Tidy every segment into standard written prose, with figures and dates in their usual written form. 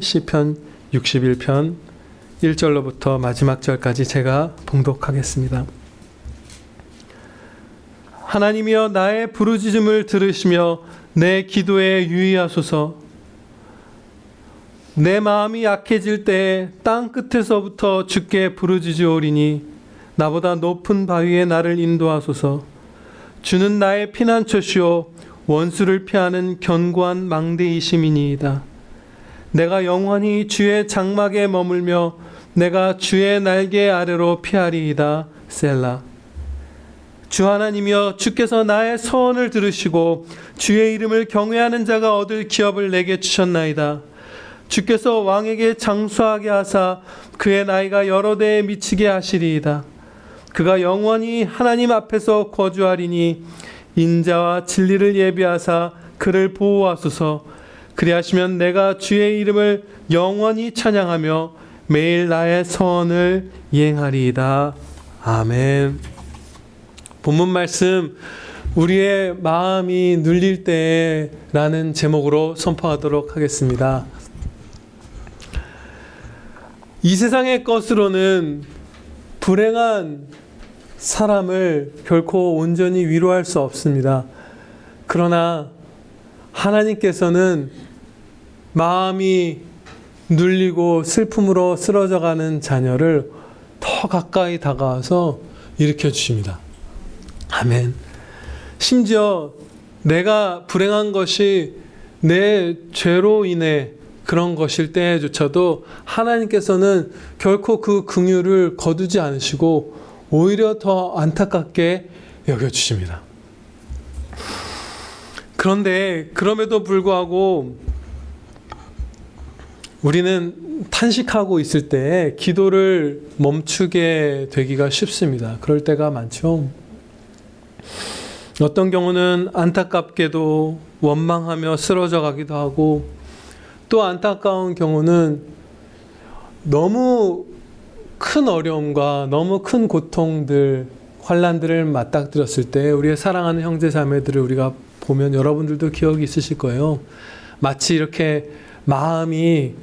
시편 61편 1절로부터 마지막 절까지 제가 봉독하겠습니다. 하나님이여 나의 부르짖음을 들으시며 내 기도에 유의하소서. 내 마음이 약해질 때에 땅 끝에서부터 주께 부르짖으오리니 나보다 높은 바위에 나를 인도하소서. 주는 나의 피난처시오 원수를 피하는 견고한 망대이심이니이다. 내가 영원히 주의 장막에 머물며 내가 주의 날개 아래로 피하리이다. 셀라. 주 하나님이여 주께서 나의 서원을 들으시고 주의 이름을 경외하는 자가 얻을 기업을 내게 주셨나이다. 주께서 왕에게 장수하게 하사 그의 나이가 여러 대에 미치게 하시리이다. 그가 영원히 하나님 앞에서 거주하리니 인자와 진리를 예비하사 그를 보호하소서. 그리하시면 내가 주의 이름을 영원히 찬양하며 매일 나의 서원을 이행하리이다. 아멘. 본문 말씀 우리의 마음이 눌릴 때라는 제목으로 선포하도록 하겠습니다. 이 세상의 것으로는 불행한 사람을 결코 온전히 위로할 수 없습니다. 그러나 하나님께서는 마음이 눌리고 슬픔으로 쓰러져가는 자녀를 더 가까이 다가와서 일으켜 주십니다. 아멘. 심지어 내가 불행한 것이 내 죄로 인해 그런 것일 때조차도 하나님께서는 결코 그 긍휼을 거두지 않으시고 오히려 더 안타깝게 여겨주십니다. 그런데 그럼에도 불구하고 우리는 탄식하고 있을 때 기도를 멈추게 되기가 쉽습니다. 그럴 때가 많죠. 어떤 경우는 안타깝게도 원망하며 쓰러져 가기도 하고, 또 안타까운 경우는 너무 큰 어려움과 너무 큰 고통들, 환난들을 맞닥뜨렸을 때 우리의 사랑하는 형제 자매들을 우리가 보면 여러분들도 기억이 있으실 거예요. 마치 이렇게 마음이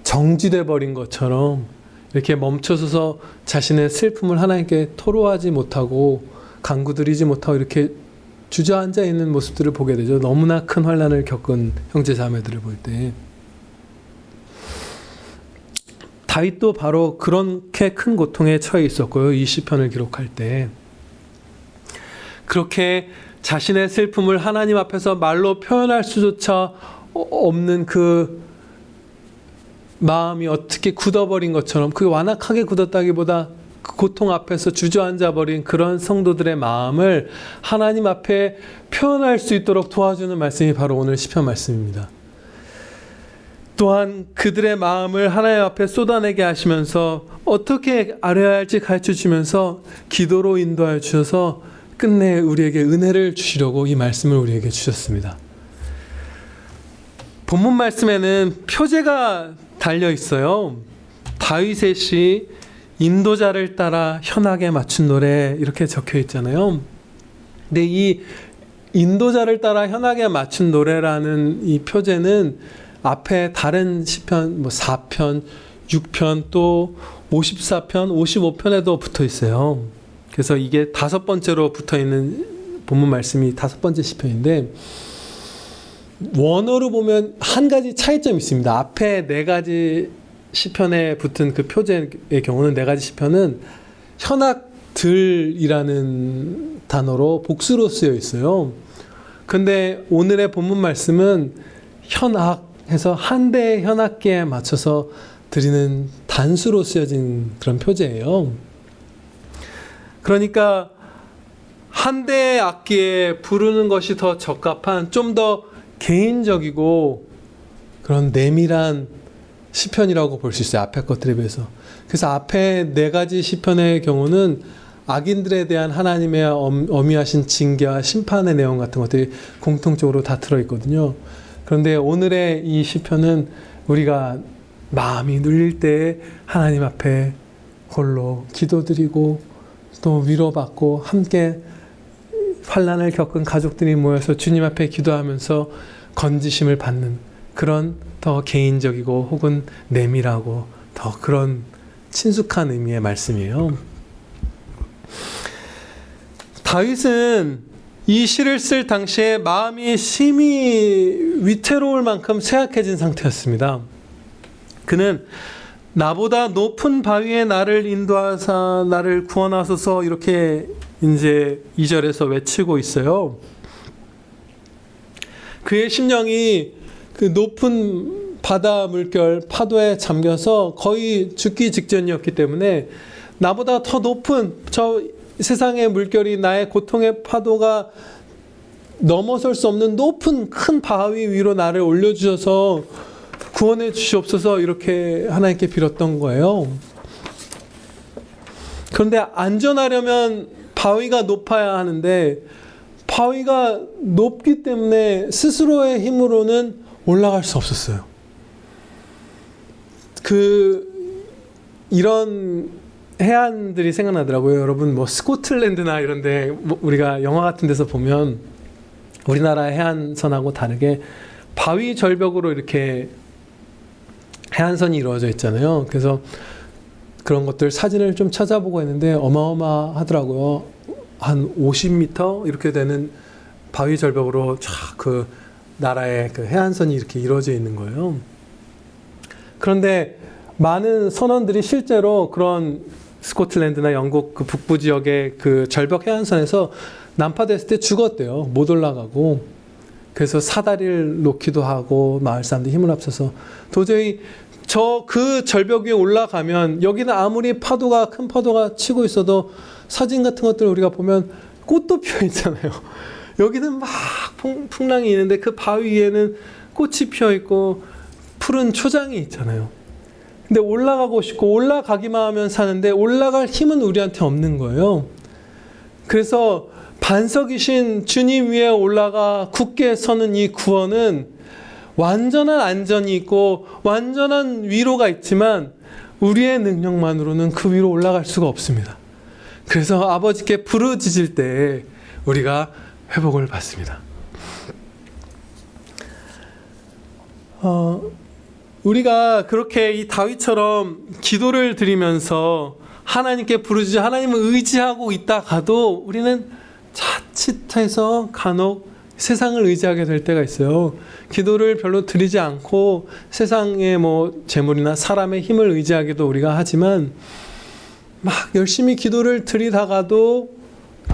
정지돼 버린 것처럼 이렇게 멈춰서서 자신의 슬픔을 하나님께 토로하지 못하고 간구드리지 못하고 이렇게 주저앉아 있는 모습들을 보게 되죠. 너무나 큰 환난을 겪은 형제 자매들을 볼 때. 다윗도 바로 그렇게 큰 고통에 처해 있었고요. 이 시편을 기록할 때. 그렇게 자신의 슬픔을 하나님 앞에서 말로 표현할 수조차 없는 그 마음이 어떻게 굳어버린 것처럼, 그게 완악하게 굳었다기보다 그 고통 앞에서 주저앉아버린 그런 성도들의 마음을 하나님 앞에 표현할 수 있도록 도와주는 말씀이 바로 오늘 시편 말씀입니다. 또한 그들의 마음을 하나님 앞에 쏟아내게 하시면서 어떻게 알아야 할지 가르쳐주면서 기도로 인도하여 주셔서 끝내 우리에게 은혜를 주시려고 이 말씀을 우리에게 주셨습니다. 본문 말씀에는 표제가 달려 있어요. 다윗의 시 인도자를 따라 현악에 맞춘 노래, 이렇게 적혀 있잖아요. 근데 이 인도자를 따라 현악에 맞춘 노래라는 이 표제는 앞에 다른 시편 4편, 6편, 또 54편, 55편에도 붙어 있어요. 그래서 이게 5번째로 붙어 있는 본문 말씀이 5번째 시편인데, 원어로 보면 한 가지 차이점이 있습니다. 앞에 4가지 시편에 붙은 그 표제의 경우는 4가지 시편은 현악들이라는 단어로 복수로 쓰여 있어요. 근데 오늘의 본문 말씀은 현악해서 한 대의 현악기에 맞춰서 드리는 단수로 쓰여진 그런 표제예요. 그러니까 한 대의 악기에 부르는 것이 더 적합한, 좀 더 개인적이고 그런 내밀한 시편이라고 볼 수 있어요. 앞에 것들에 비해서. 그래서 앞에 4가지 시편의 경우는 악인들에 대한 하나님의 엄미하신 징계와 심판의 내용 같은 것들이 공통적으로 다 들어있거든요. 그런데 오늘의 이 시편은 우리가 마음이 눌릴 때 하나님 앞에 홀로 기도드리고 또 위로받고 함께 환난을 겪은 가족들이 모여서 주님 앞에 기도하면서 건지심을 받는 그런 더 개인적이고 혹은 내밀하고 더 그런 친숙한 의미의 말씀이에요. 다윗은 이 시를 쓸 당시에 마음이 심히 위태로울 만큼 쇠약해진 상태였습니다. 그는 나보다 높은 바위에 나를 인도하사 나를 구원하소서 이렇게 이제 2절에서 외치고 있어요. 그의 심령이 그 높은 바다 물결 파도에 잠겨서 거의 죽기 직전이었기 때문에 나보다 더 높은 저 세상의 물결이 나의 고통의 파도가 넘어설 수 없는 높은 큰 바위 위로 나를 올려주셔서 구원해 주시옵소서 이렇게 하나님께 빌었던 거예요. 그런데 안전하려면 바위가 높아야 하는데 바위가 높기 때문에 스스로의 힘으로는 올라갈 수 없었어요. 이런 해안들이 생각나더라고요. 여러분 뭐 스코틀랜드나 이런데 뭐 우리가 영화 같은 데서 보면 우리나라 해안선하고 다르게 바위 절벽으로 이렇게 해안선이 이루어져 있잖아요. 그래서 그런 것들 사진을 좀 찾아보고 했는데 어마어마하더라고요. 한 50m 이렇게 되는 바위 절벽으로 쫙 그 나라의 그 해안선이 이렇게 이루어져 있는 거예요. 그런데 많은 선원들이 실제로 그런 스코틀랜드나 영국 그 북부 지역의 그 절벽 해안선에서 난파됐을 때 죽었대요. 못 올라가고. 그래서 사다리를 놓기도 하고 마을 사람들이 힘을 합쳐서 도저히 그 절벽 위에 올라가면 여기는 아무리 큰 파도가 치고 있어도 사진 같은 것들 우리가 보면 꽃도 피어 있잖아요. 여기는 막 풍랑이 있는데 그 바위 위에는 꽃이 피어 있고 푸른 초장이 있잖아요. 근데 올라가고 싶고 올라가기만 하면 사는데 올라갈 힘은 우리한테 없는 거예요. 그래서 반석이신 주님 위에 올라가 굳게 서는 이 구원은 완전한 안전이 있고 완전한 위로가 있지만 우리의 능력만으로는 그 위로 올라갈 수가 없습니다. 그래서 아버지께 부르짖을 때 우리가 회복을 받습니다. 우리가 그렇게 이 다윗처럼 기도를 드리면서 하나님께 부르짖어 하나님을 의지하고 있다가도 우리는 자칫해서 간혹 세상을 의지하게 될 때가 있어요. 기도를 별로 드리지 않고 세상의 뭐 재물이나 사람의 힘을 의지하기도 우리가 하지만 막 열심히 기도를 드리다가도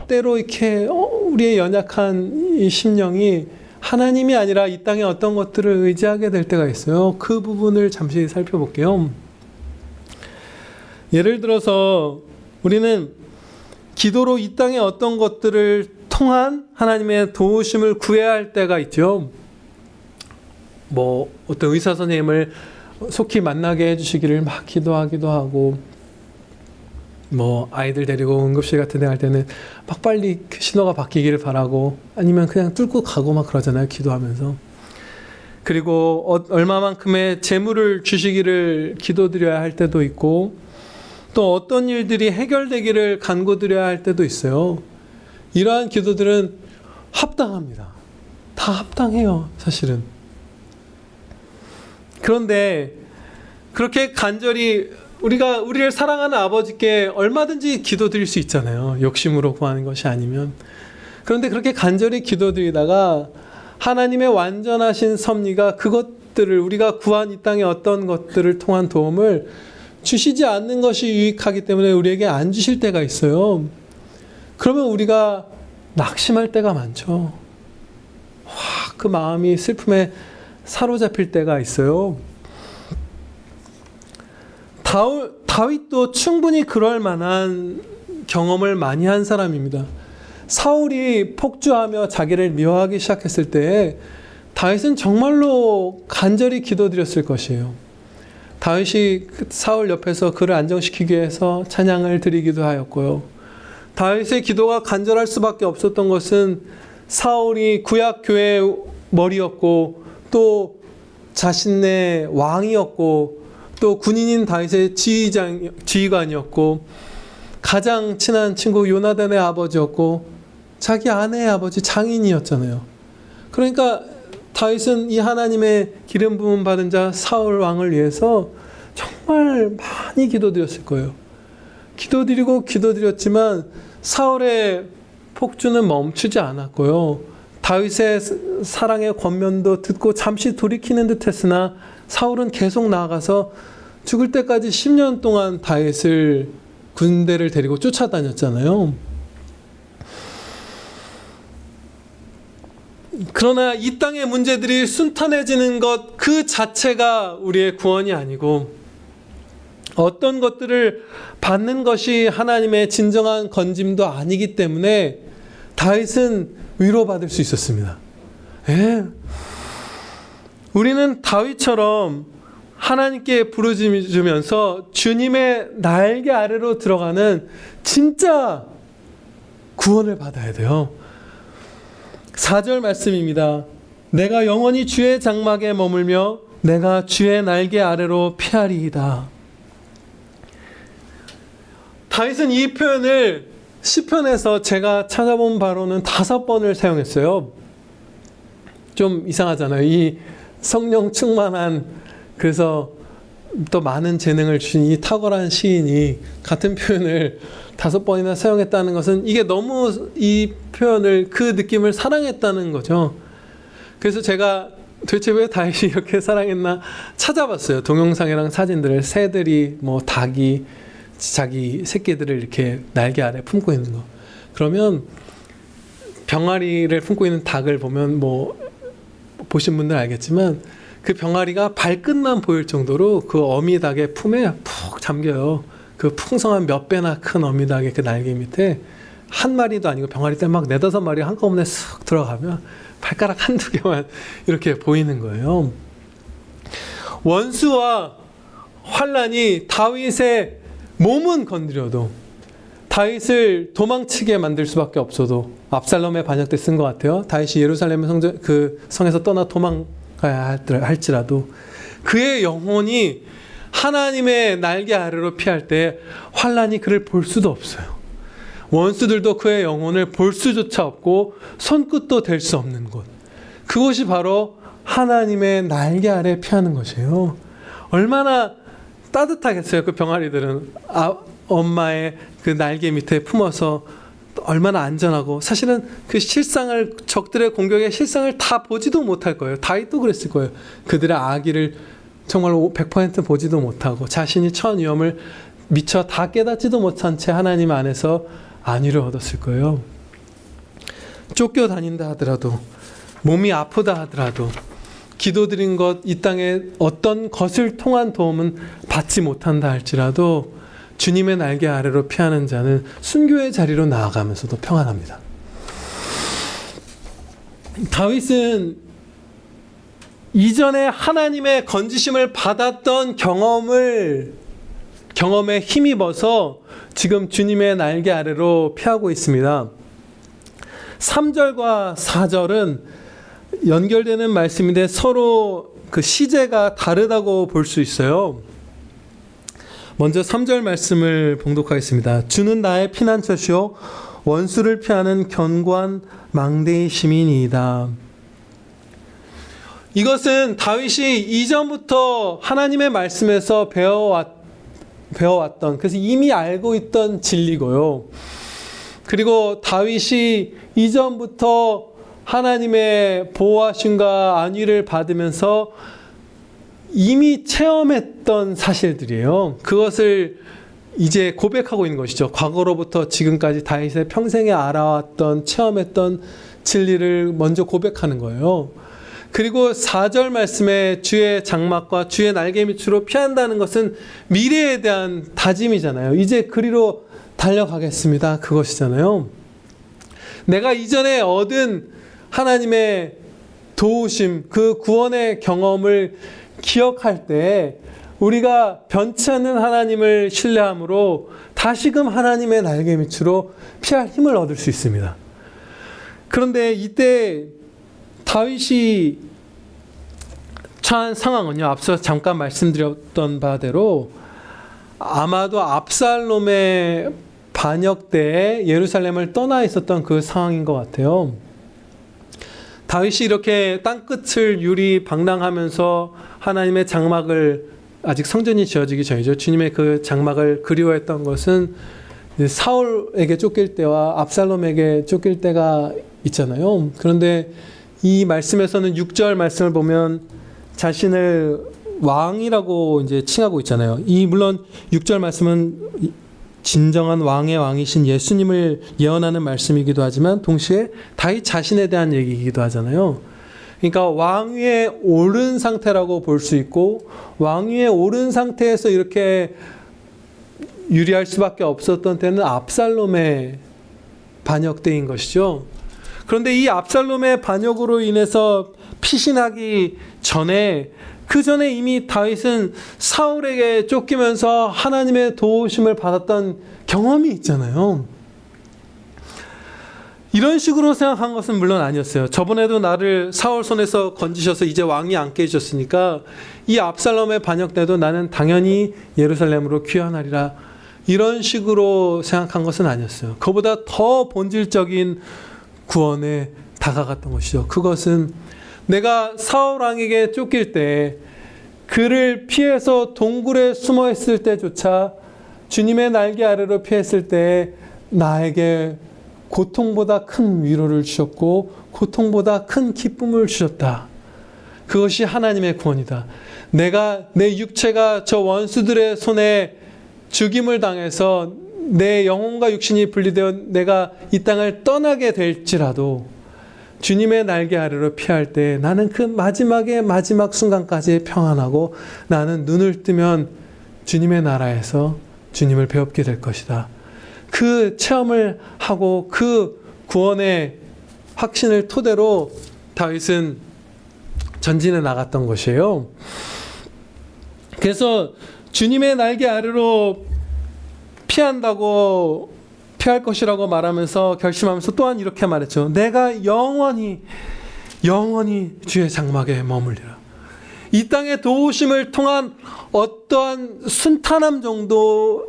때로 이렇게 우리의 연약한 이 심령이 하나님이 아니라 이 땅의 어떤 것들을 의지하게 될 때가 있어요. 그 부분을 잠시 살펴볼게요. 예를 들어서 우리는 기도로 이 땅의 어떤 것들을 통한 하나님의 도우심을 구해야 할 때가 있죠. 뭐 어떤 의사 선생님을 속히 만나게 해주시기를 막 기도하기도 하고, 뭐 아이들 데리고 응급실 같은 데 갈 때는 막 빨리 신호가 바뀌기를 바라고, 아니면 그냥 뚫고 가고 막 그러잖아요, 기도하면서. 그리고 얼마만큼의 재물을 주시기를 기도드려야 할 때도 있고, 또 어떤 일들이 해결되기를 간구드려야 할 때도 있어요. 이러한 기도들은 합당합니다. 다 합당해요, 사실은. 그런데 그렇게 간절히 우리를 사랑하는 아버지께 얼마든지 기도드릴 수 있잖아요. 욕심으로 구하는 것이 아니면. 그런데 그렇게 간절히 기도드리다가 하나님의 완전하신 섭리가 그것들을, 우리가 구한 이 땅의 어떤 것들을 통한 도움을 주시지 않는 것이 유익하기 때문에 우리에게 안 주실 때가 있어요. 그러면 우리가 낙심할 때가 많죠. 그 마음이 슬픔에 사로잡힐 때가 있어요. 다윗도 충분히 그럴 만한 경험을 많이 한 사람입니다. 사울이 폭주하며 자기를 미워하기 시작했을 때 다윗은 정말로 간절히 기도드렸을 것이에요. 다윗이 사울 옆에서 그를 안정시키기 위해서 찬양을 드리기도 하였고요. 다윗의 기도가 간절할 수밖에 없었던 것은 사울이 구약 교회의 머리였고, 또 자신의 왕이었고, 또 군인인 다윗의 지휘관이었고, 가장 친한 친구 요나단의 아버지였고, 자기 아내의 아버지 장인이었잖아요. 그러니까 다윗은 이 하나님의 기름 부음 받은 자 사울 왕을 위해서 정말 많이 기도드렸을 거예요. 기도드렸지만 사울의 폭주는 멈추지 않았고요. 다윗의 사랑의 권면도 듣고 잠시 돌이키는 듯 했으나 사울은 계속 나아가서 죽을 때까지 10년 동안 다윗을 군대를 데리고 쫓아다녔잖아요. 그러나 이 땅의 문제들이 순탄해지는 것 그 자체가 우리의 구원이 아니고 어떤 것들을 받는 것이 하나님의 진정한 건짐도 아니기 때문에 다윗은 위로받을 수 있었습니다. 예. 우리는 다윗처럼 하나님께 부르짖으면서 주님의 날개 아래로 들어가는 진짜 구원을 받아야 돼요. 4절 말씀입니다. 내가 영원히 주의 장막에 머물며 내가 주의 날개 아래로 피하리이다. 다윗은 이 표현을 시편에서 제가 찾아본 바로는 5번을 사용했어요. 좀 이상하잖아요. 이 성령 충만한, 그래서 또 많은 재능을 주신 이 탁월한 시인이 같은 표현을 5번이나 사용했다는 것은 이게 너무 이 표현을, 그 느낌을 사랑했다는 거죠. 그래서 제가 도대체 왜 다윗이 이렇게 사랑했나 찾아봤어요. 동영상이랑 사진들을. 새들이, 닭이 자기 새끼들을 이렇게 날개 아래 품고 있는 거. 그러면 병아리를 품고 있는 닭을 보면 보신 분들 알겠지만 그 병아리가 발끝만 보일 정도로 그 어미닭의 품에 푹 잠겨요. 그 풍성한 몇 배나 큰 어미닭의 그 날개 밑에 한 마리도 아니고 병아리 때 막 4-5마리 한꺼번에 쓱 들어가면 발가락 한두 개만 이렇게 보이는 거예요. 원수와 환란이 다윗의 몸은 건드려도 다윗을 도망치게 만들 수밖에 없어도 압살롬의 반역 때 쓴 것 같아요. 다윗이 예루살렘 성에서 떠나 도망가야 할지라도 그의 영혼이 하나님의 날개 아래로 피할 때 환란이 그를 볼 수도 없어요. 원수들도 그의 영혼을 볼 수조차 없고 손끝도 댈 수 없는 곳. 그곳이 바로 하나님의 날개 아래 피하는 것이에요. 얼마나 따뜻하겠어요. 그 병아리들은 엄마의 그 날개 밑에 품어서 얼마나 안전하고, 사실은 그 실상을, 적들의 공격의 실상을 다 보지도 못할 거예요. 다윗도 그랬을 거예요. 그들의 악의를 정말 100% 보지도 못하고 자신이 처한 위험을 미처 다 깨닫지도 못한 채 하나님 안에서 안위를 얻었을 거예요. 쫓겨다닌다 하더라도, 몸이 아프다 하더라도, 기도드린 것, 이 땅에 어떤 것을 통한 도움은 받지 못한다 할지라도 주님의 날개 아래로 피하는 자는 순교의 자리로 나아가면서도 평안합니다. 다윗은 이전에 하나님의 건지심을 받았던 경험에 힘입어서 지금 주님의 날개 아래로 피하고 있습니다. 3절과 4절은 연결되는 말씀인데 서로 그 시제가 다르다고 볼 수 있어요. 먼저 3절 말씀을 봉독하겠습니다. 주는 나의 피난처시오 원수를 피하는 견고한 망대의 시민이다. 이것은 다윗이 이전부터 하나님의 말씀에서 배워왔던, 그래서 이미 알고 있던 진리고요. 그리고 다윗이 이전부터 하나님의 보호하심과 안위를 받으면서 이미 체험했던 사실들이에요. 그것을 이제 고백하고 있는 것이죠. 과거로부터 지금까지 다윗의 평생에 알아왔던, 체험했던 진리를 먼저 고백하는 거예요. 그리고 4절 말씀에 주의 장막과 주의 날개 밑으로 피한다는 것은 미래에 대한 다짐이잖아요. 이제 그리로 달려가겠습니다. 그것이잖아요. 내가 이전에 얻은 하나님의 도우심, 그 구원의 경험을 기억할 때 우리가 변치 않는 하나님을 신뢰함으로 다시금 하나님의 날개 밑으로 피할 힘을 얻을 수 있습니다. 그런데 이때 다윗이 처한 상황은요, 앞서 잠깐 말씀드렸던 바대로 아마도 압살롬의 반역 때에 예루살렘을 떠나 있었던 그 상황인 것 같아요. 다윗이 이렇게 땅끝을 유리 방랑하면서 하나님의 장막을, 아직 성전이 지어지기 전이죠, 주님의 그 장막을 그리워했던 것은 사울에게 쫓길 때와 압살롬에게 쫓길 때가 있잖아요. 그런데 이 말씀에서는 6절 말씀을 보면 자신을 왕이라고 이제 칭하고 있잖아요. 물론 6절 말씀은 진정한 왕의 왕이신 예수님을 예언하는 말씀이기도 하지만 동시에 다윗 자신에 대한 얘기이기도 하잖아요. 그러니까 왕위에 오른 상태라고 볼 수 있고, 왕위에 오른 상태에서 이렇게 유리할 수밖에 없었던 때는 압살롬의 반역 때인 것이죠. 그런데 이 압살롬의 반역으로 인해서 피신하기 전에, 그 전에 이미 다윗은 사울에게 쫓기면서 하나님의 도우심을 받았던 경험이 있잖아요. 이런 식으로 생각한 것은 물론 아니었어요. 저번에도 나를 사울 손에서 건지셔서 이제 왕이 앉게 해주셨으니까 이 압살롬의 반역 때도 나는 당연히 예루살렘으로 귀환하리라, 이런 식으로 생각한 것은 아니었어요. 그보다 더 본질적인 구원에 다가갔던 것이죠. 그것은 내가 사울 왕에게 쫓길 때, 그를 피해서 동굴에 숨어 있을 때조차 주님의 날개 아래로 피했을 때 나에게 고통보다 큰 위로를 주셨고 고통보다 큰 기쁨을 주셨다. 그것이 하나님의 구원이다. 내 육체가 저 원수들의 손에 죽임을 당해서 내 영혼과 육신이 분리되어 내가 이 땅을 떠나게 될지라도 주님의 날개 아래로 피할 때 나는 그 마지막의 마지막 순간까지 평안하고, 나는 눈을 뜨면 주님의 나라에서 주님을 배웁게 될 것이다. 그 체험을 하고 그 구원의 확신을 토대로 다윗은 전진해 나갔던 것이에요. 그래서 주님의 날개 아래로 피한다고, 피할 것이라고 말하면서 결심하면서 또한 이렇게 말했죠. 내가 영원히 주의 장막에 머물리라. 이 땅의 도우심을 통한 어떠한 순탄함 정도의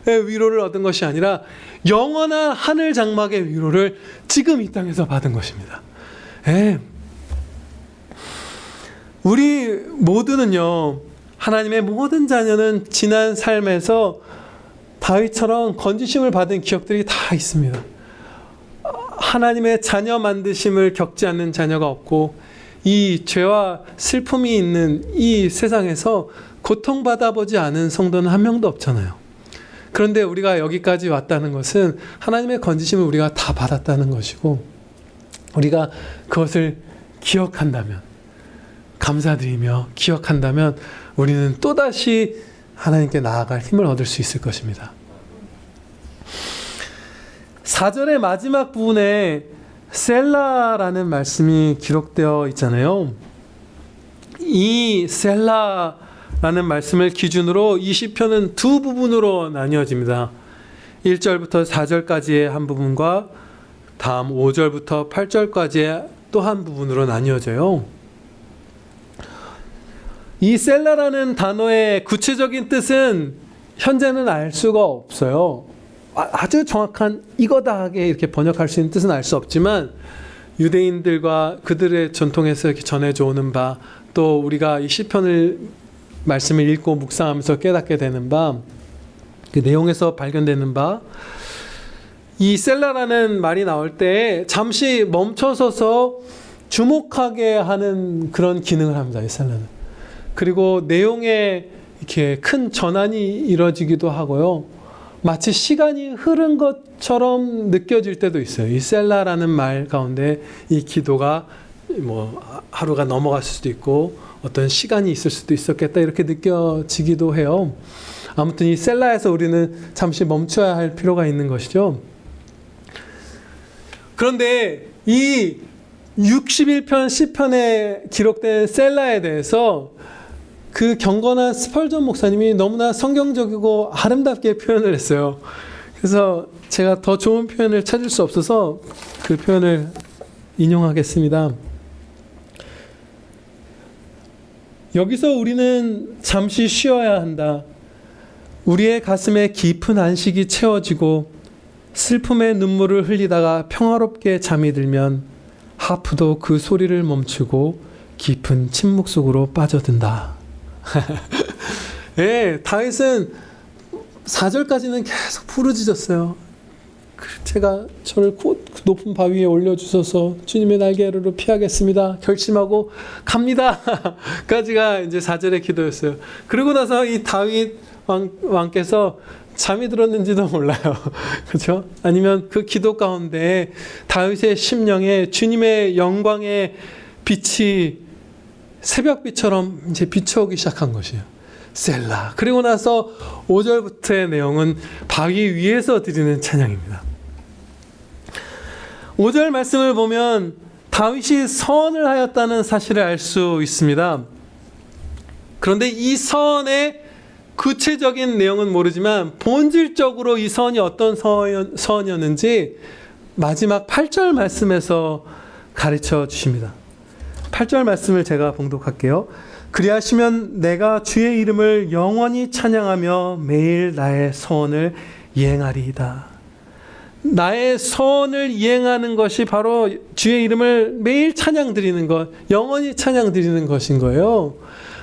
위로를 얻은 것이 아니라 영원한 하늘 장막의 위로를 지금 이 땅에서 받은 것입니다. 우리 모두는요, 하나님의 모든 자녀는 지난 삶에서 다윗처럼 건지심을 받은 기억들이 다 있습니다. 하나님의 자녀 만드심을 겪지 않는 자녀가 없고, 이 죄와 슬픔이 있는 이 세상에서 고통받아 보지 않은 성도는 한 명도 없잖아요. 그런데 우리가 여기까지 왔다는 것은 하나님의 건지심을 우리가 다 받았다는 것이고, 우리가 그것을 기억한다면, 감사드리며 기억한다면 우리는 또다시 하나님께 나아갈 힘을 얻을 수 있을 것입니다. 4절의 마지막 부분에 셀라라는 말씀이 기록되어 있잖아요. 이 셀라라는 말씀을 기준으로 이 시편은 두 부분으로 나뉘어집니다. 1절부터 4절까지의 한 부분과 다음 5절부터 8절까지의 또 한 부분으로 나뉘어져요. 이 셀라라는 단어의 구체적인 뜻은 현재는 알 수가 없어요. 아주 정확한 이거다 하게 이렇게 번역할 수 있는 뜻은 알 수 없지만, 유대인들과 그들의 전통에서 이렇게 전해져 오는 바, 또 우리가 이 시편을 말씀을 읽고 묵상하면서 깨닫게 되는 바, 그 내용에서 발견되는 바, 이 셀라라는 말이 나올 때 잠시 멈춰서서 주목하게 하는 그런 기능을 합니다. 이 셀라는. 그리고 내용에 이렇게 큰 전환이 이루어지기도 하고요. 마치 시간이 흐른 것처럼 느껴질 때도 있어요. 이 셀라라는 말 가운데 이 기도가 하루가 넘어갔을 수도 있고 어떤 시간이 있을 수도 있었겠다, 이렇게 느껴지기도 해요. 아무튼 이 셀라에서 우리는 잠시 멈춰야 할 필요가 있는 것이죠. 그런데 이 61편 시편에 기록된 셀라에 대해서 그 경건한 스펄전 목사님이 너무나 성경적이고 아름답게 표현을 했어요. 그래서 제가 더 좋은 표현을 찾을 수 없어서 그 표현을 인용하겠습니다. 여기서 우리는 잠시 쉬어야 한다. 우리의 가슴에 깊은 안식이 채워지고 슬픔의 눈물을 흘리다가 평화롭게 잠이 들면 하프도 그 소리를 멈추고 깊은 침묵 속으로 빠져든다. 예, 다윗은 4절까지는 계속 부르짖었어요. 제가 저를 높은 바위 위에 올려주셔서 주님의 날개 아래로 피하겠습니다. 결심하고 갑니다. 까지가 이제 4절의 기도였어요. 그러고 나서 이 다윗 왕께서 잠이 들었는지도 몰라요. 그렇죠? 아니면 그 기도 가운데 다윗의 심령에 주님의 영광의 빛이 새벽빛처럼 이제 비춰오기 시작한 것이에요. 셀라. 그리고 나서 5절부터의 내용은 바위 위에서 드리는 찬양입니다. 5절 말씀을 보면 다윗이 선을 하였다는 사실을 알 수 있습니다. 그런데 이 선의 구체적인 내용은 모르지만 본질적으로 이 선이 어떤 선이었는지 마지막 8절 말씀에서 가르쳐 주십니다. 8절 말씀을 제가 봉독할게요. 그리하시면 내가 주의 이름을 영원히 찬양하며 매일 나의 선을 이행하리이다. 나의 선을 이행하는 것이 바로 주의 이름을 매일 찬양 드리는 것, 영원히 찬양 드리는 것인 거예요.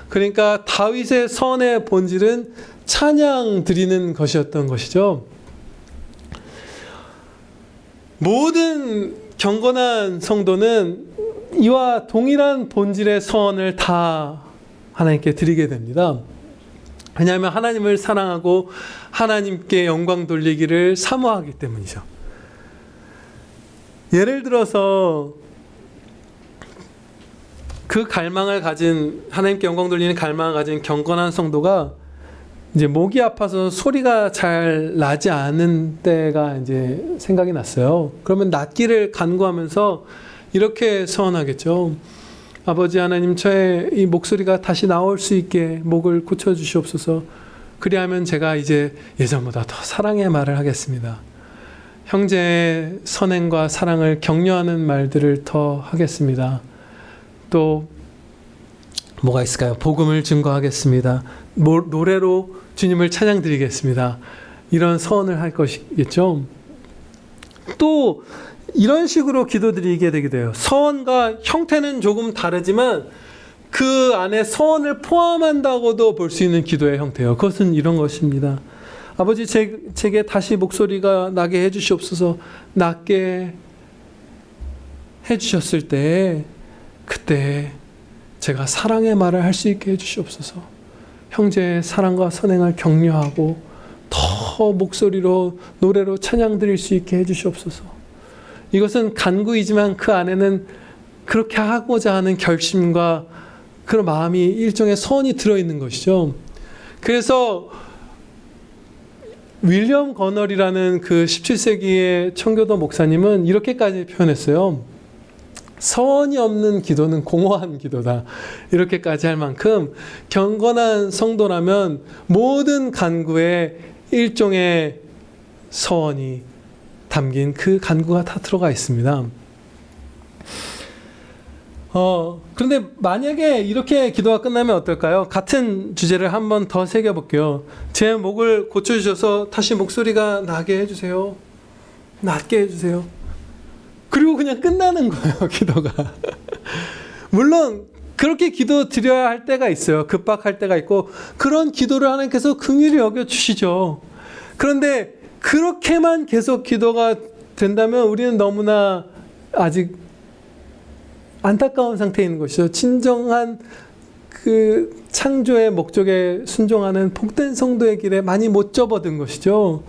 그러니까 다윗의 선의 본질은 찬양 드리는 것이었던 것이죠. 모든 경건한 성도는 이와 동일한 본질의 선을 다 하나님께 드리게 됩니다. 왜냐하면 하나님을 사랑하고 하나님께 영광 돌리기를 사모하기 때문이죠. 예를 들어서 그 갈망을 가진, 하나님께 영광 돌리는 갈망을 가진 경건한 성도가 이제 목이 아파서 소리가 잘 나지 않은 때가 이제 생각이 났어요. 그러면 낫기를 간구하면서 이렇게 서원하겠죠. 아버지 하나님, 저의 이 목소리가 다시 나올 수 있게 목을 고쳐주시옵소서. 그리하면 제가 이제 예전보다 더 사랑의 말을 하겠습니다. 형제의 선행과 사랑을 격려하는 말들을 더 하겠습니다. 또 뭐가 있을까요? 복음을 증거하겠습니다. 노래로 주님을 찬양드리겠습니다. 이런 서원을 할 것이겠죠. 또 이런 식으로 기도드리게 되게 돼요. 서원과 형태는 조금 다르지만 그 안에 서원을 포함한다고도 볼 수 있는 기도의 형태예요. 그것은 이런 것입니다. 아버지, 제게 다시 목소리가 나게 해주시옵소서. 낫게 해주셨을 때 그때 제가 사랑의 말을 할 수 있게 해주시옵소서. 형제의 사랑과 선행을 격려하고 더 목소리로 노래로 찬양 드릴 수 있게 해주시옵소서. 이것은 간구이지만 그 안에는 그렇게 하고자 하는 결심과 그런 마음이 일종의 선이 들어있는 것이죠. 그래서 윌리엄 거널이라는 그 17세기의 청교도 목사님은 이렇게까지 표현했어요. 서원이 없는 기도는 공허한 기도다. 이렇게까지 할 만큼 경건한 성도라면 모든 간구에 일종의 서원이 담긴 그 간구가 다 들어가 있습니다. 그런데 만약에 이렇게 기도가 끝나면 어떨까요? 같은 주제를 한 번 더 새겨볼게요. 제 목을 고쳐주셔서 다시 목소리가 나게 해주세요. 낫게 해주세요. 그리고 그냥 끝나는 거예요, 기도가. 물론 그렇게 기도 드려야 할 때가 있어요. 급박할 때가 있고 그런 기도를 하나님께서 긍휼히 여겨주시죠. 그런데 그렇게만 계속 기도가 된다면 우리는 너무나 아직 안타까운 상태에 있는 것이죠. 진정한 그 창조의 목적에 순종하는 복된 성도의 길에 많이 못 접어든 것이죠.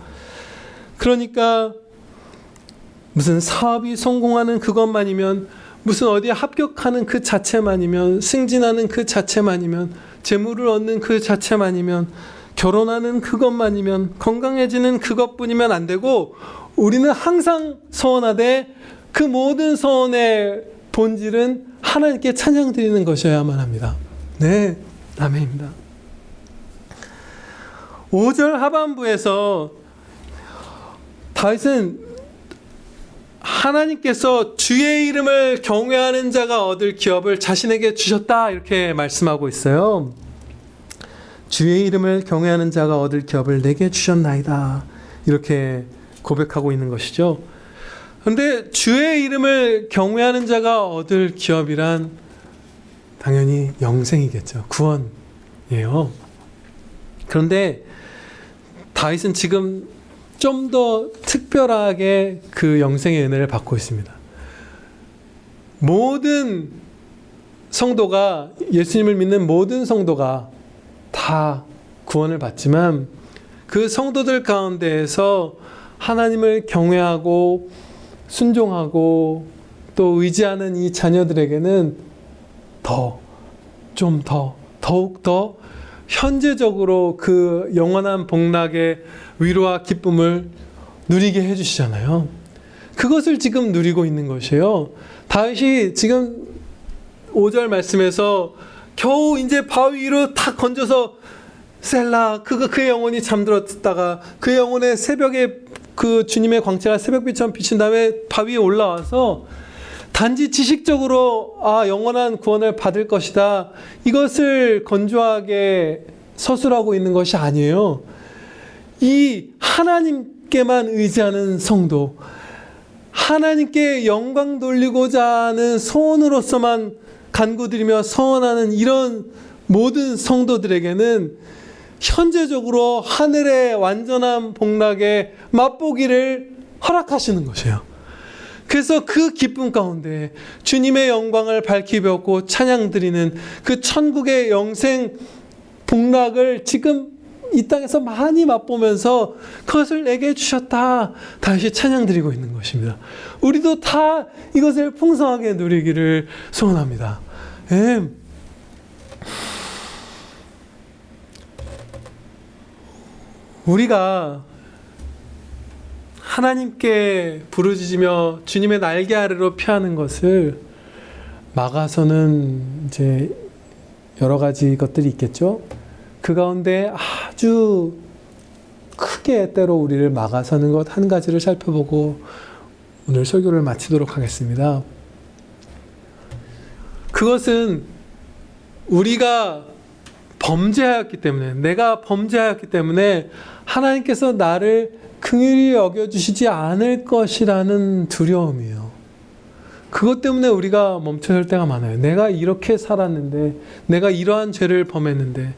그러니까 무슨 사업이 성공하는 그것만이면, 무슨 어디에 합격하는 그 자체만이면, 승진하는 그 자체만이면, 재물을 얻는 그 자체만이면, 결혼하는 그것만이면, 건강해지는 그것뿐이면 안 되고, 우리는 항상 서원하되 그 모든 서원의 본질은 하나님께 찬양 드리는 것이어야만 합니다. 네, 아멘입니다. 5절 하반부에서 다윗은 하나님께서 주의 이름을 경외하는 자가 얻을 기업을 자신에게 주셨다, 이렇게 말씀하고 있어요. 주의 이름을 경외하는 자가 얻을 기업을 내게 주셨나이다, 이렇게 고백하고 있는 것이죠. 근데 주의 이름을 경외하는 자가 얻을 기업이란 당연히 영생이겠죠. 구원이에요. 그런데 다윗은 지금 좀 더 특별하게 그 영생의 은혜를 받고 있습니다. 모든 성도가, 예수님을 믿는 모든 성도가 다 구원을 받지만 그 성도들 가운데에서 하나님을 경외하고 순종하고 또 의지하는 이 자녀들에게는 더욱 더 현재적으로 그 영원한 복락의 위로와 기쁨을 누리게 해주시잖아요. 그것을 지금 누리고 있는 것이에요. 다윗이 지금 5절 말씀에서 겨우 이제 바위 위로 탁 건져서 셀라, 그의 영혼이 잠들었다가 그 영혼의 새벽에 그 주님의 광채가 새벽빛처럼 비친 다음에 바위에 올라와서 단지 지식적으로 영원한 구원을 받을 것이다, 이것을 건조하게 서술하고 있는 것이 아니에요. 이 하나님께만 의지하는 성도, 하나님께 영광 돌리고자 하는 소원으로서만 간구드리며 서원하는 이런 모든 성도들에게는 현재적으로 하늘의 완전한 복락의 맛보기를 허락하시는 것이에요. 그래서 그 기쁨 가운데 주님의 영광을 밝히 배웠고 찬양 드리는 그 천국의 영생 복락을 지금 이 땅에서 많이 맛보면서 그것을 내게 주셨다, 다시 찬양 드리고 있는 것입니다. 우리도 다 이것을 풍성하게 누리기를 소원합니다. 예. 우리가 하나님께 부르짖으며 주님의 날개 아래로 피하는 것을 막아서는 이제 여러 가지 것들이 있겠죠. 그 가운데 아주 크게 때로 우리를 막아서는 것 한 가지를 살펴보고 오늘 설교를 마치도록 하겠습니다. 그것은 우리가 범죄하였기 때문에, 내가 범죄하였기 때문에 하나님께서 나를 긍휼히 여겨주시지 않을 것이라는 두려움이에요. 그것 때문에 우리가 멈춰설 때가 많아요. 내가 이렇게 살았는데, 내가 이러한 죄를 범했는데,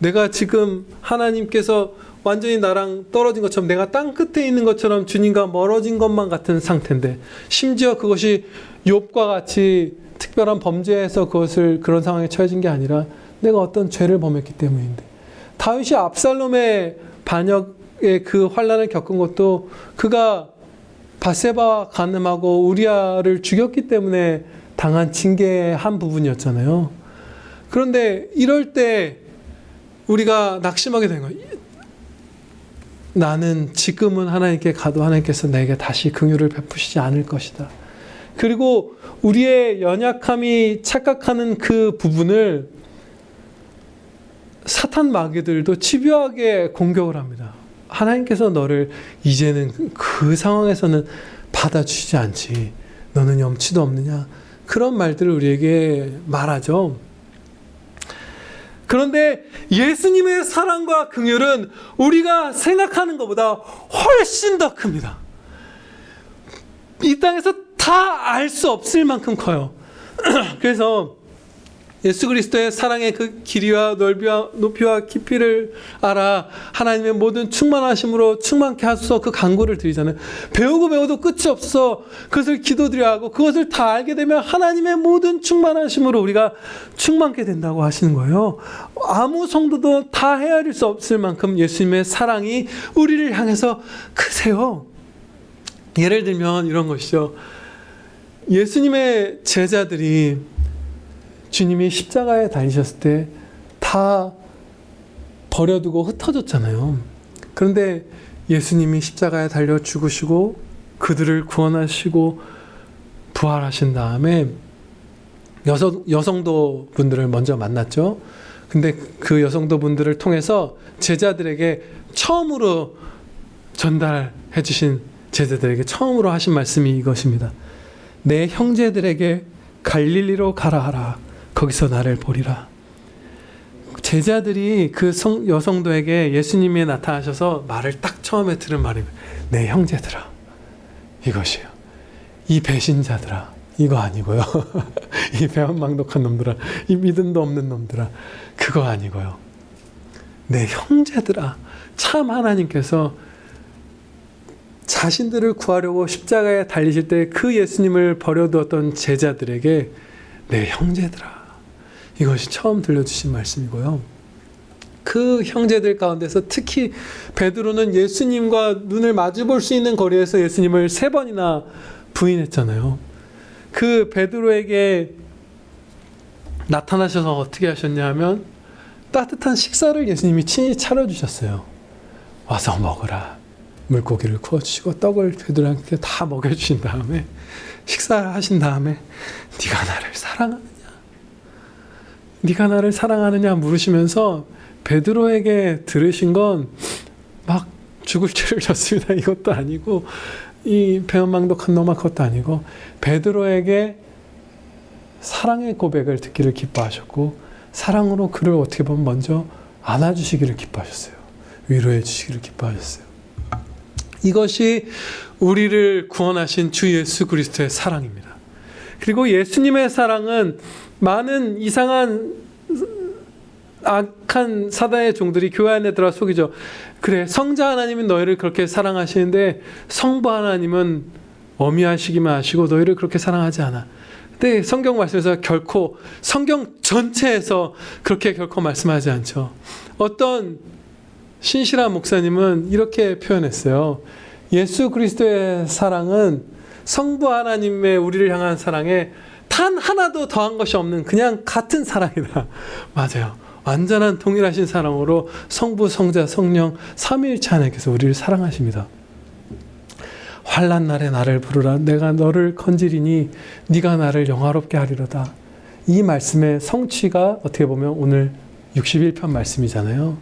내가 지금 하나님께서 완전히 나랑 떨어진 것처럼, 내가 땅 끝에 있는 것처럼 주님과 멀어진 것만 같은 상태인데, 심지어 그것이 욥과 같이 특별한 범죄에서 그런 상황에 처해진 게 아니라 내가 어떤 죄를 범했기 때문인데, 다윗이 압살롬의 반역의 그 환난을 겪은 것도 그가 밧세바와 간음하고 우리아를 죽였기 때문에 당한 징계의 한 부분이었잖아요. 그런데 이럴 때 우리가 낙심하게 된 거예요. 나는 지금은 하나님께 가도 하나님께서 내게 다시 긍휼을 베푸시지 않을 것이다. 그리고 우리의 연약함이 착각하는 그 부분을 사탄 마귀들도 집요하게 공격을 합니다. 하나님께서 너를 이제는 그 상황에서는 받아주시지 않지, 너는 염치도 없느냐, 그런 말들을 우리에게 말하죠. 그런데 예수님의 사랑과 긍휼은 우리가 생각하는 것보다 훨씬 더 큽니다. 이 땅에서 다 알 수 없을 만큼 커요. 그래서 예수 그리스도의 사랑의 그 길이와 넓이와 높이와 깊이를 알아 하나님의 모든 충만하심으로 충만케 하소서, 그 간구를 드리잖아요. 배우고 끝이 없어 그것을 기도드려야 하고, 그것을 다 알게 되면 하나님의 모든 충만하심으로 우리가 충만케 된다고 하시는 거예요. 아무 성도도 다 헤아릴 수 없을 만큼 예수님의 사랑이 우리를 향해서 크세요. 예를 들면 이런 것이죠. 예수님의 제자들이 주님이 십자가에 달리셨을 때 다 버려두고 흩어졌잖아요. 그런데 예수님이 십자가에 달려 죽으시고 그들을 구원하시고 부활하신 다음에 여성도 분들을 먼저 만났죠. 근데 그 여성도 분들을 통해서 제자들에게 처음으로 전달해 주신, 제자들에게 처음으로 하신 말씀이 이것입니다. 내 형제들에게 갈릴리로 가라 하라. 거기서 나를 보리라. 제자들이 그 여성도에게 예수님이 나타나셔서 말을 딱 처음에 들은 말이 내 형제들아, 이것이에요. 이 배신자들아, 이거 아니고요. 이 배은망덕한 놈들아, 이 믿음도 없는 놈들아, 그거 아니고요. 내 형제들아, 참 하나님께서 자신들을 구하려고 십자가에 달리실 때 그 예수님을 버려두었던 제자들에게 내 형제들아, 이것이 처음 들려주신 말씀이고요. 그 형제들 가운데서 특히 베드로는 예수님과 눈을 마주 볼 수 있는 거리에서 예수님을 3번이나 부인했잖아요. 그 베드로에게 나타나셔서 어떻게 하셨냐 하면 따뜻한 식사를 예수님이 친히 차려주셨어요. 와서 먹으라. 물고기를 구워주시고 떡을 베드로한테 다 먹여주신 다음에 식사를 하신 다음에 네가 나를 사랑하느냐? 네가 나를 사랑하느냐 물으시면서 베드로에게 들으신 건 막 죽을 죄를 졌습니다. 이것도 아니고 이 배은망덕한 놈아 그것도 아니고 베드로에게 사랑의 고백을 듣기를 기뻐하셨고 사랑으로 그를 어떻게 보면 먼저 안아주시기를 기뻐하셨어요. 위로해 주시기를 기뻐하셨어요. 이것이 우리를 구원하신 주 예수 그리스도의 사랑입니다. 그리고 예수님의 사랑은 많은 이상한 악한 사단의 종들이 교회 안에 들어와 속이죠. 그래, 성자 하나님은 너희를 그렇게 사랑하시는데 성부 하나님은 어미하시기만 하시고 너희를 그렇게 사랑하지 않아. 근데 성경 말씀에서 결코 성경 전체에서 그렇게 결코 말씀하지 않죠. 어떤 신실한 목사님은 이렇게 표현했어요. 예수 그리스도의 사랑은 성부 하나님의 우리를 향한 사랑에 단 하나도 더한 것이 없는 그냥 같은 사랑이다. 맞아요. 완전한 동일하신 사랑으로 성부, 성자, 성령 삼위일체 하나님께서 우리를 사랑하십니다. 환난 날에 나를 부르라. 내가 너를 건지리니 네가 나를 영화롭게 하리로다. 이 말씀의 성취가 어떻게 보면 오늘 61편 말씀이잖아요.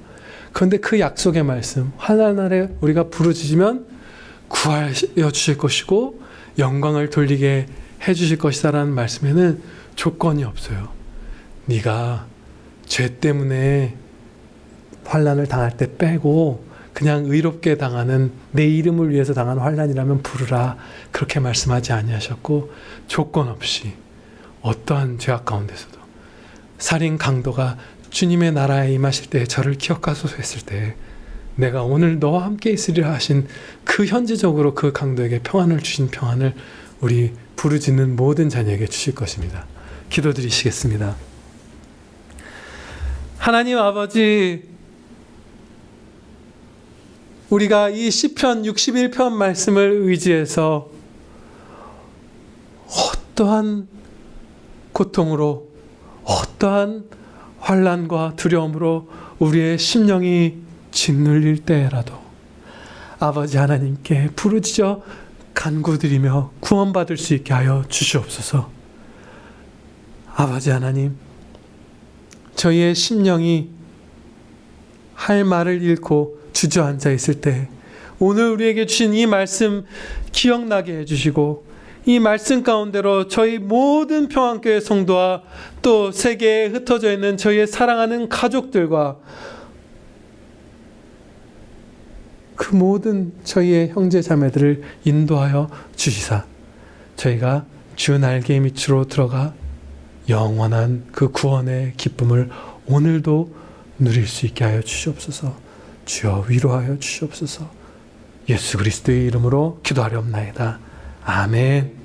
그런데 그 약속의 말씀, 환난 날에 우리가 부르짖으면 구하여 주실 것이고 영광을 돌리게 해주실 것이다라는 말씀에는 조건이 없어요. 네가 죄 때문에 환난을 당할 때 빼고 그냥 의롭게 당하는 내 이름을 위해서 당하는 환난이라면 부르라. 그렇게 말씀하지 아니하셨고 조건 없이 어떠한 죄악 가운데서도 살인 강도가 주님의 나라에 임하실 때 저를 기억하소서 했을 때 내가 오늘 너와 함께 있으리라 하신 그 현재적으로 그 강도에게 평안을 주신 평안을 우리 부르짖는 모든 자녀에게 주실 것입니다. 기도드리시겠습니다. 하나님 아버지, 우리가 이 시편 61편 말씀을 의지해서 어떠한 고통으로 어떠한 환난과 두려움으로 우리의 심령이 짓눌릴 때라도 아버지 하나님께 부르짖어 간구드리며 구원받을 수 있게 하여 주시옵소서. 아버지 하나님, 저희의 심령이 할 말을 잃고 주저앉아 있을 때 오늘 우리에게 주신 이 말씀 기억나게 해주시고 이 말씀 가운데로 저희 모든 평안교회 성도와 또 세계에 흩어져 있는 저희의 사랑하는 가족들과 그 모든 저희의 형제 자매들을 인도하여 주시사 저희가 주 날개 밑으로 들어가 영원한 그 구원의 기쁨을 오늘도 누릴 수 있게 하여 주시옵소서. 주여 위로하여 주시옵소서. 예수 그리스도의 이름으로 기도하렵나이다. 아멘.